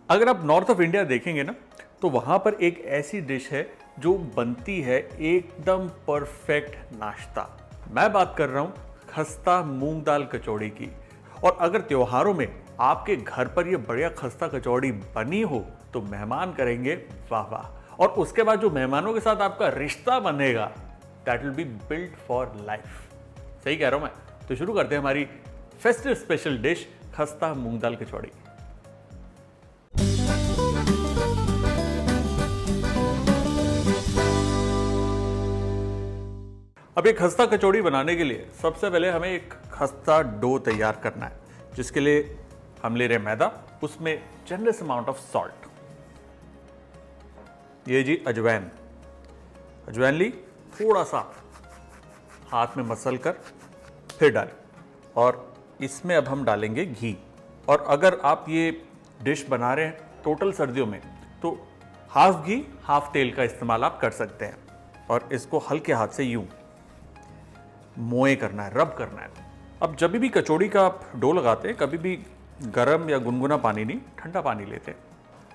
अगर आप north of India देखेंगे ना, तो वहां पर एक ऐसी डिश है जो बनती है एकदम परफेक्ट नाश्ता। मैं बात कर रहा हूं खस्ता मूंग दाल कचौड़ी की। और अगर त्योहारों में आपके घर पर यह बढ़िया खस्ता कचौड़ी बनी हो तो मेहमान करेंगे वाह वाह। और उसके बाद जो मेहमानों के साथ आपका रिश्ता बनेगा, that will be built for life. सही कह रहा हूं मैं। तो शुरू करते हैं हमारी फेस्टिव स्पेशल डिश खस्ता मूंग दाल कचौड़ी। अब एक खस्ता कचौड़ी बनाने के लिए सबसे पहले हमें एक खस्ता डो तैयार करना है, जिसके लिए हम ले रहे हैं मैदा, उसमें जनरस अमाउंट ऑफ सॉल्ट। ये जी अजवाइन, अजवाइन ली, थोड़ा सा हाथ में मसल कर फिर डालें। और इसमें अब हम डालेंगे घी। और अगर आप ये डिश बना रहे हैं टोटल सर्दियों में, तो हाफ घी हाफ तेल का इस्तेमाल आप कर सकते हैं। और इसको हल्के हाथ से यूं मोए करना है, रब करना है। अब जब भी कचौड़ी का आप डो लगाते हैं, कभी भी गर्म या गुनगुना पानी नहीं, ठंडा पानी लेते हैं।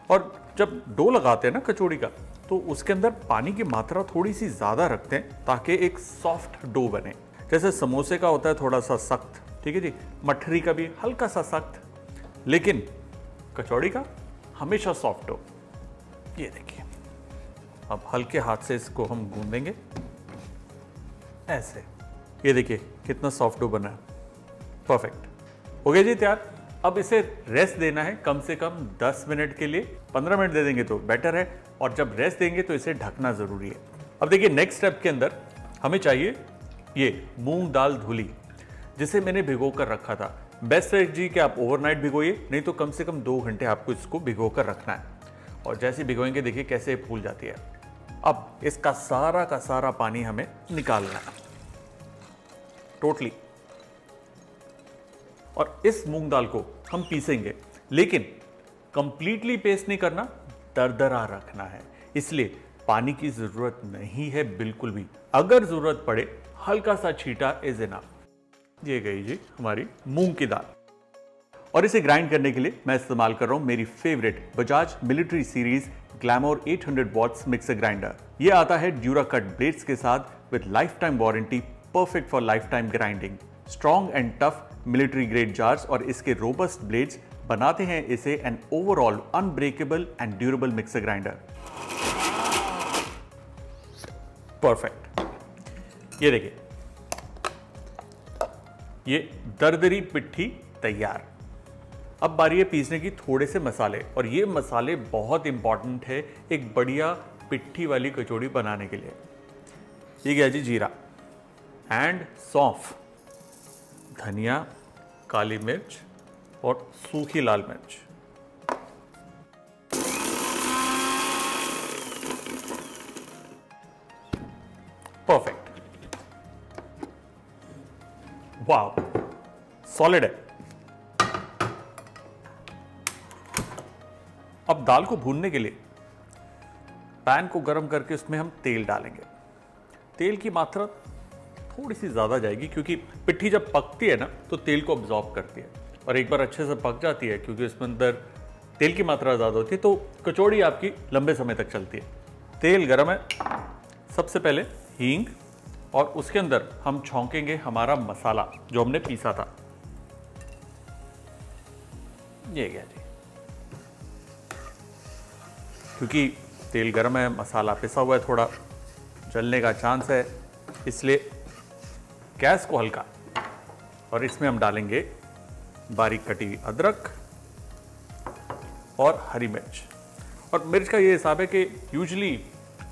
और जब डो लगाते हैं ना कचौड़ी का, तो उसके अंदर पानी की मात्रा थोड़ी सी ज़्यादा रखते हैं ताकि एक सॉफ्ट डो बने। जैसे समोसे का होता है थोड़ा सा सख्त, ठीक है जी, मठरी का भी हल्का सा सख्त, लेकिन कचौड़ी का हमेशा सॉफ्ट डो। ये देखिए, अब हल्के हाथ से इसको हम गूंदेंगे ऐसे। ये देखिए कितना सॉफ्ट डो बना है, परफेक्ट। हो गया जी तैयार। अब इसे रेस्ट देना है कम से कम 10 मिनट के लिए। 15 मिनट दे देंगे तो बेटर है, और जब रेस्ट देंगे तो इसे ढकना जरूरी है। अब देखिए नेक्स्ट स्टेप के अंदर हमें चाहिए ये मूंग दाल धुली, जिसे मैंने भिगो कर रखा था। बेस्ट है जी कि आप ओवरनाइट भिगोइए, नहीं तो कम से कम 2 घंटे आपको इसको भिगो कर रखना है। और जैसे भिगोएंगे देखिए कैसे फूल जाती है। अब इसका सारा का सारा पानी हमें निकालना है टोटली। और इस मूंग दाल को हम पीसेंगे, लेकिन कंप्लीटली पेस्ट नहीं करना, दरदरा रखना है। इसलिए पानी की जरूरत नहीं है बिल्कुल भी। अगर जरूरत पड़े हल्का सा छींटा इज इनफ। ये गई जी हमारी मूंग की दाल। और इसे ग्राइंड करने के लिए मैं इस्तेमाल कर रहा हूं मेरी favourite Bajaj military series Glamore 800 watts mixer grinder. ये आता है ड्यूरा कट ब्लेड्स के साथ with life time warranty, perfect for life time grinding. Strong and tough military grade jars और इसके रोबस्ट ब्लेड्स बनाते हैं इसे an overall unbreakable and durable mixer grinder. Perfect. ये देखिए, ये दरदरी पिट्ठी तैयार। अब बारी है पीसने की थोड़े से मसाले, और ये मसाले बहुत इंपॉर्टेंट है एक बढ़िया पिट्ठी वाली कचौड़ी बनाने के लिए। ये गया जी जीरा एंड सौंफ, धनिया, काली मिर्च और सूखी लाल मिर्च। परफेक्ट, वाह, सॉलिड है। अब दाल को भूनने के लिए पैन को गर्म करके उसमें हम तेल डालेंगे। तेल की मात्रा थोड़ी सी ज़्यादा जाएगी, क्योंकि पिट्ठी जब पकती है ना तो तेल को अब्जॉर्ब करती है, और एक बार अच्छे से पक जाती है क्योंकि उसमें अंदर तेल की मात्रा ज़्यादा होती है, तो कचौड़ी आपकी लंबे समय तक चलती है। तेल गर्म है। सबसे पहले हींग, और उसके अंदर हम छौंकेंगे हमारा मसाला जो हमने पीसा था। ये गया जी। क्योंकि तेल गर्म है, मसाला पिसा हुआ है, थोड़ा जलने का चांस है, इसलिए गैस को हल्का। और इसमें हम डालेंगे बारीक कटी हुई अदरक और हरी मिर्च। और मिर्च का ये हिसाब है कि यूजुअली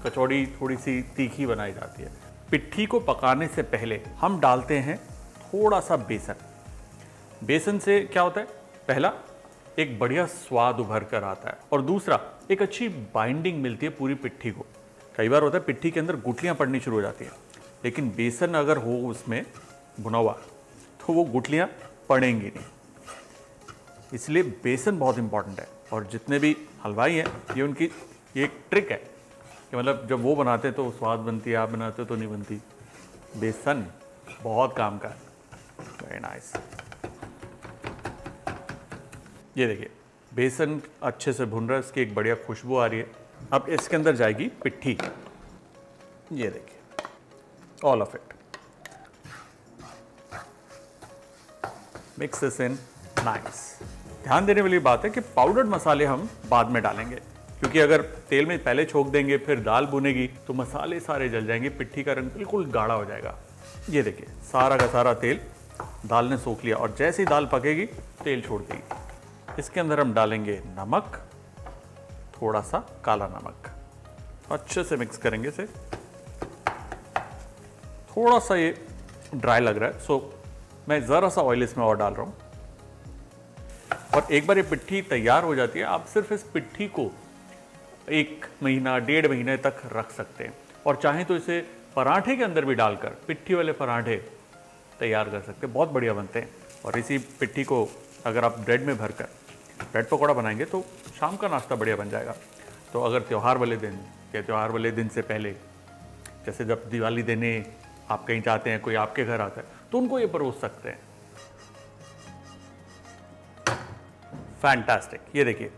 कचौड़ी थोड़ी सी तीखी बनाई जाती है। पिट्ठी को पकाने से पहले हम डालते हैं थोड़ा सा बेसन। बेसन से क्या होता है, पहला एक बढ़िया स्वाद उभर कर आता है, और दूसरा एक अच्छी बाइंडिंग मिलती है पूरी पिट्ठी को। कई बार होता है पिट्ठी के अंदर गुठलियां पड़नी शुरू हो जाती हैं, लेकिन बेसन अगर हो उसमें भुना हुआ तो वो गुठलियां पड़ेंगी नहीं। इसलिए बेसन बहुत इंपॉर्टेंट है। और जितने भी हलवाई हैं, ये उनकी ये एक ट्रिक है कि मतलब जब वो बनाते हैं तो स्वाद बनती है, आप बनाते हो तो नहीं बनती। बेसन बहुत काम का है। Very nice. ये देखिए बेसन अच्छे से भुन रहा है, इसकी एक बढ़िया खुशबू आ रही है। अब इसके अंदर जाएगी पिट्ठी, ये देखिए, all of it. Mix this in nice. ध्यान देने वाली बात है कि पाउडर्ड मसाले हम बाद में डालेंगे, क्योंकि अगर तेल में पहले छोक देंगे फिर दाल भुनेगी तो मसाले सारे जल जाएंगे, पिट्ठी का रंग बिल्कुल गाढ़ा हो जाएगा। ये देखिए सारा का सारा तेल दाल ने सोख लिया और जैसे ही दाल पकेगी तेल छोड़ देगी। इसके अंदर हम डालेंगे नमक, थोड़ा सा काला नमक, अच्छे से मिक्स करेंगे इसे। थोड़ा सा ये ड्राई लग रहा है, सो मैं ज़रा सा ऑयल इसमें और डाल रहा हूँ। और एक बार ये पिट्ठी तैयार हो जाती है, आप सिर्फ इस पिट्ठी को 1 महीना 1.5 महीने तक रख सकते हैं, और चाहें तो इसे पराठे के अंदर भी डालकर पिट्ठी वाले पराठे तैयार कर सकते हैं, बहुत बढ़िया बनते हैं। और इसी पिट्ठी को अगर आप ब्रेड में भरकर ब्रेड पकौड़ा बनाएंगे तो शाम का नाश्ता बढ़िया बन जाएगा। तो अगर त्यौहार वाले दिन या त्यौहार वाले दिन से पहले, जैसे जब दिवाली देने आप कहीं जाते हैं, कोई आपके घर आता है, तो उनको ये परोस सकते हैं। फैंटास्टिक। ये देखिए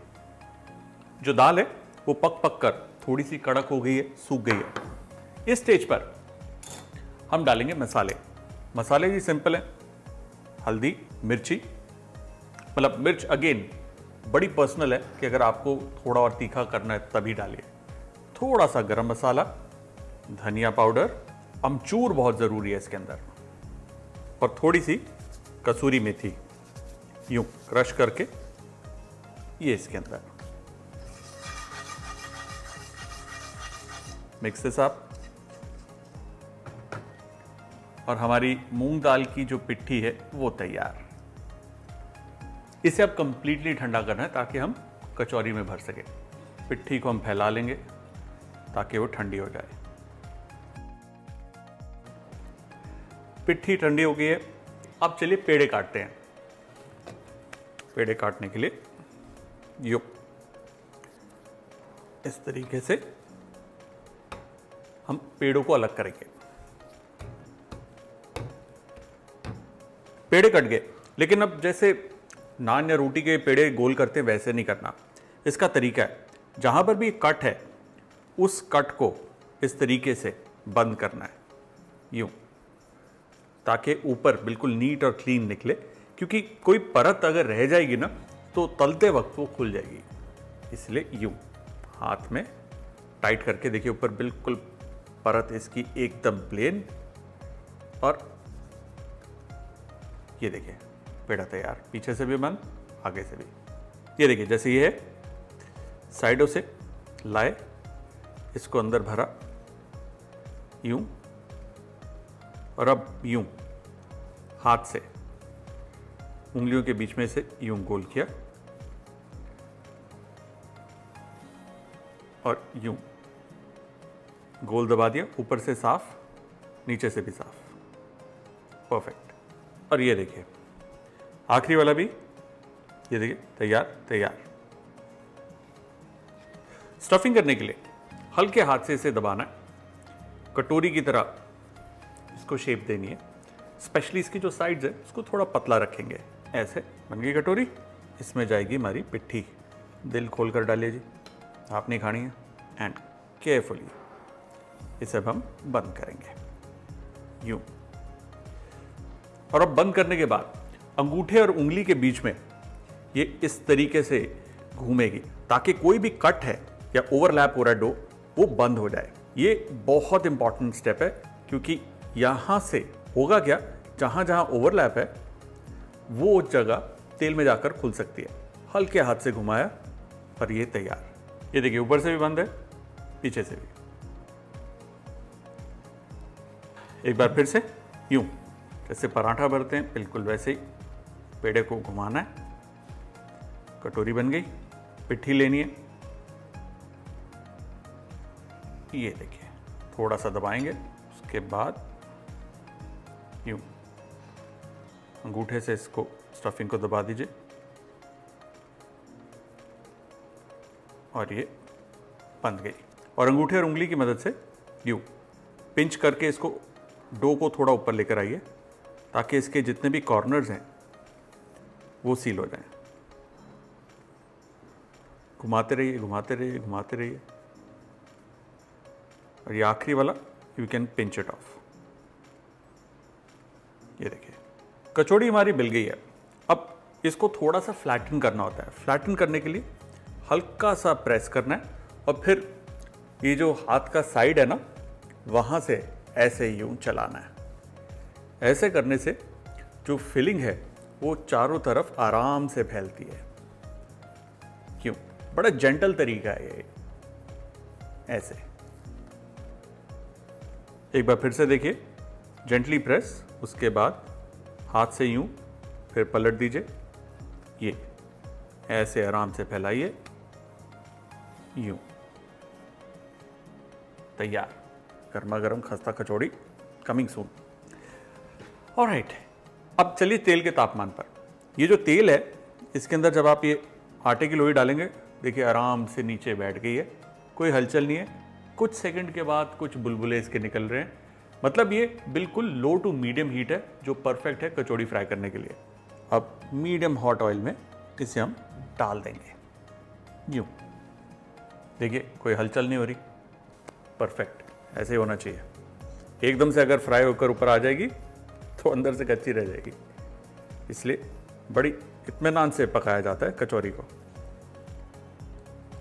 जो दाल है वो पक पक कर थोड़ी सी कड़क हो गई है, सूख गई है। इस स्टेज पर हम डालेंगे मसाले। मसाले जी सिंपल है, हल्दी, मिर्ची, मतलब मिर्च अगेन बड़ी पर्सनल है कि अगर आपको थोड़ा और तीखा करना है तभी डालिए। थोड़ा सा गरम मसाला, धनिया पाउडर, अमचूर बहुत ज़रूरी है इसके अंदर, और थोड़ी सी कसूरी मेथी यूं क्रश करके ये इसके अंदर मिक्स दिस अप। और हमारी मूंग दाल की जो पिट्ठी है वो तैयार। इसे अब कंप्लीटली ठंडा करना है ताकि हम कचौरी में भर सके। पिट्ठी को हम फैला लेंगे ताकि वो ठंडी हो जाए। पिट्ठी ठंडी हो गई है, अब चलिए पेड़े काटते हैं। पेड़े काटने के लिए यो इस तरीके से हम पेड़ों को अलग करेंगे। पेड़े कट गए, लेकिन अब जैसे नान या रोटी के पेड़े गोल करते हैं वैसे नहीं करना। इसका तरीका है, जहां पर भी कट है उस कट को इस तरीके से बंद करना है यूं, ताकि ऊपर बिल्कुल नीट और क्लीन निकले, क्योंकि कोई परत अगर रह जाएगी ना तो तलते वक्त वो खुल जाएगी। इसलिए यूं हाथ में टाइट करके देखिए, ऊपर बिल्कुल परत इसकी एकदम प्लेन, और ये देखिए पेड़ा तैयार। पीछे से भी बंद, आगे से भी। ये देखिए जैसे ये है, साइडों से लाए, इसको अंदर भरा यूं, और अब यूं हाथ से उंगलियों के बीच में से यूं गोल किया और यूं गोल दबा दिया, ऊपर से साफ, नीचे से भी साफ, परफेक्ट। और ये देखिए आखिरी वाला भी, ये देखिए तैयार तैयार। स्टफिंग करने के लिए हल्के हाथ से इसे दबाना है, कटोरी की तरह इसको शेप देनी है। स्पेशली इसकी जो साइड्स है उसको थोड़ा पतला रखेंगे। ऐसे बन गई कटोरी, इसमें जाएगी हमारी पिट्ठी। दिल खोल कर डालिए जी, आपने खानी है। एंड केयरफुली इसे अब हम बंद करेंगे यूं। और अब बंद करने के बाद अंगूठे और उंगली के बीच में ये इस तरीके से घूमेगी, ताकि कोई भी कट है या ओवरलैप हो रहा है डो, वो बंद हो जाए। ये बहुत इंपॉर्टेंट स्टेप है, क्योंकि यहां से होगा क्या, जहां जहां ओवरलैप है वो जगह तेल में जाकर खुल सकती है। हल्के हाथ से घुमाया और ये तैयार। ये देखिए ऊपर से भी बंद है, पीछे से भी। एक बार फिर से यूं, जैसे पराठा भरते हैं बिल्कुल वैसे ही पेड़े को घुमाना है। कटोरी बन गई। पिट्ठी लेनी है, ये देखिए थोड़ा सा दबाएंगे, उसके बाद यूं अंगूठे से इसको स्टफिंग को दबा दीजिए और ये बंध गई। और अंगूठे और उंगली की मदद से यूं पिंच करके इसको डो को थोड़ा ऊपर लेकर आइए, ताकि इसके जितने भी कॉर्नर्स हैं वो सील हो जाएं। घुमाते रहिए, घुमाते रहिए, घुमाते रहिए। और ये आखिरी वाला you can pinch it of. ये देखिए कचौड़ी हमारी मिल गई है। अब इसको थोड़ा सा फ्लैटन करना होता है। फ्लैटन करने के लिए हल्का सा प्रेस करना है और फिर ये जो हाथ का साइड है ना, वहाँ से ऐसे यूं चलाना है। ऐसे करने से जो फिलिंग है वो चारों तरफ आराम से फैलती है। क्यों? बड़ा जेंटल तरीका है ये। ऐसे एक बार फिर से देखिए, जेंटली प्रेस, उसके बाद हाथ से यूं, फिर पलट दीजिए। ये ऐसे आराम से फैलाइए, यूं। तैयार गर्मा गर्म खस्ता कचौड़ी कमिंग सून। ऑलराइट, अब चलिए तेल के तापमान पर। ये जो तेल है इसके अंदर जब आप ये आटे की लोई डालेंगे, देखिए आराम से नीचे बैठ गई है, कोई हलचल नहीं है। कुछ सेकंड के बाद कुछ बुलबुले इसके निकल रहे हैं, मतलब ये बिल्कुल लो टू मीडियम हीट है, जो परफेक्ट है कचौड़ी फ्राई करने के लिए। अब मीडियम हॉट ऑयल में इसे हम डाल देंगे। यूं देखिए कोई हलचल नहीं हो रही, परफेक्ट ऐसे ही होना चाहिए। एकदम से अगर फ्राई होकर ऊपर आ जाएगी तो अंदर से कच्ची रह जाएगी, इसलिए बड़ी इत्मीनान से पकाया जाता है कचौरी को।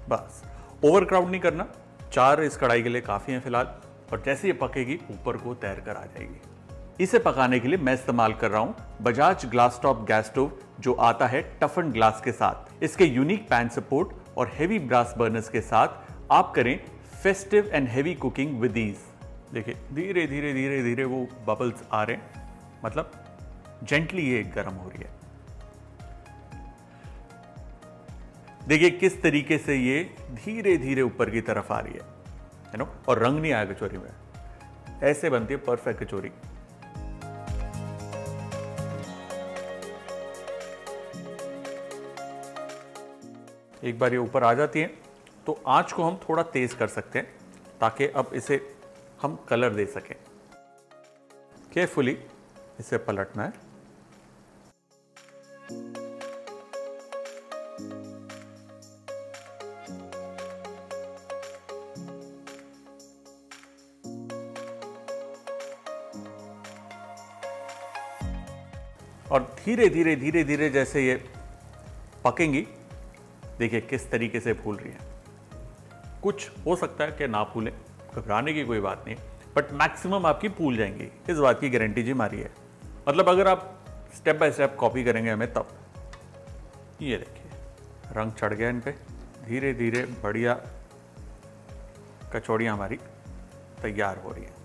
बस ओवर क्राउड नहीं करना, 4 इस कढ़ाई के लिए काफ़ी हैं फिलहाल। और जैसे ये पकेगी ऊपर को तैर कर आ जाएगी। इसे पकाने के लिए मैं इस्तेमाल कर रहा हूं Bajaj glass top gas stove, जो आता है टफन ग्लास के साथ। इसके यूनिक पैन सपोर्ट और हेवी ब्रास बर्नर्स के साथ आप करें festive and heavy cooking with ease. देखिए धीरे धीरे धीरे धीरे वो बबल्स आ रहे हैं, मतलब जेंटली ये गर्म हो रही है। देखिए किस तरीके से ये धीरे धीरे ऊपर की तरफ आ रही है नो, और रंग नहीं आया कचौरी में। ऐसे बनती है परफेक्ट कचौरी। एक बार ये ऊपर आ जाती है तो आंच को हम थोड़ा तेज कर सकते हैं, ताकि अब इसे हम कलर दे सकें। केयरफुली इसे पलटना है। और धीरे धीरे धीरे धीरे जैसे ये पकेंगी, देखिए किस तरीके से फूल रही है। कुछ हो सकता है कि ना फूले, घबराने की कोई बात नहीं, बट मैक्सिमम आपकी फूल जाएंगी, इस बात की गारंटी जी हमारी है। मतलब अगर आप स्टेप बाय स्टेप कॉपी करेंगे हमें तब। ये देखिए रंग चढ़ गया इन पे, धीरे धीरे बढ़िया कचौड़ियाँ हमारी तैयार हो रही हैं।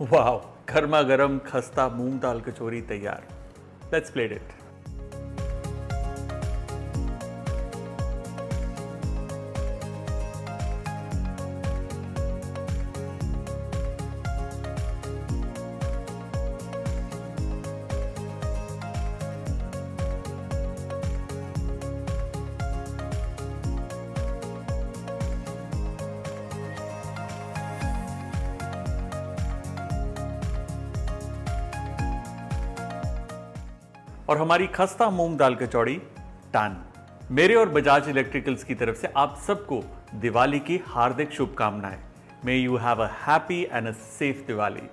वाह, गर्मा गर्म खस्ता मूंग दाल कचौरी तैयार। Let's plate it. और हमारी खस्ता मूंग दाल कचौड़ी डन। मेरे और बजाज इलेक्ट्रिकल्स की तरफ से आप सबको दिवाली की हार्दिक शुभकामनाएं। May you have a happy and a safe Diwali.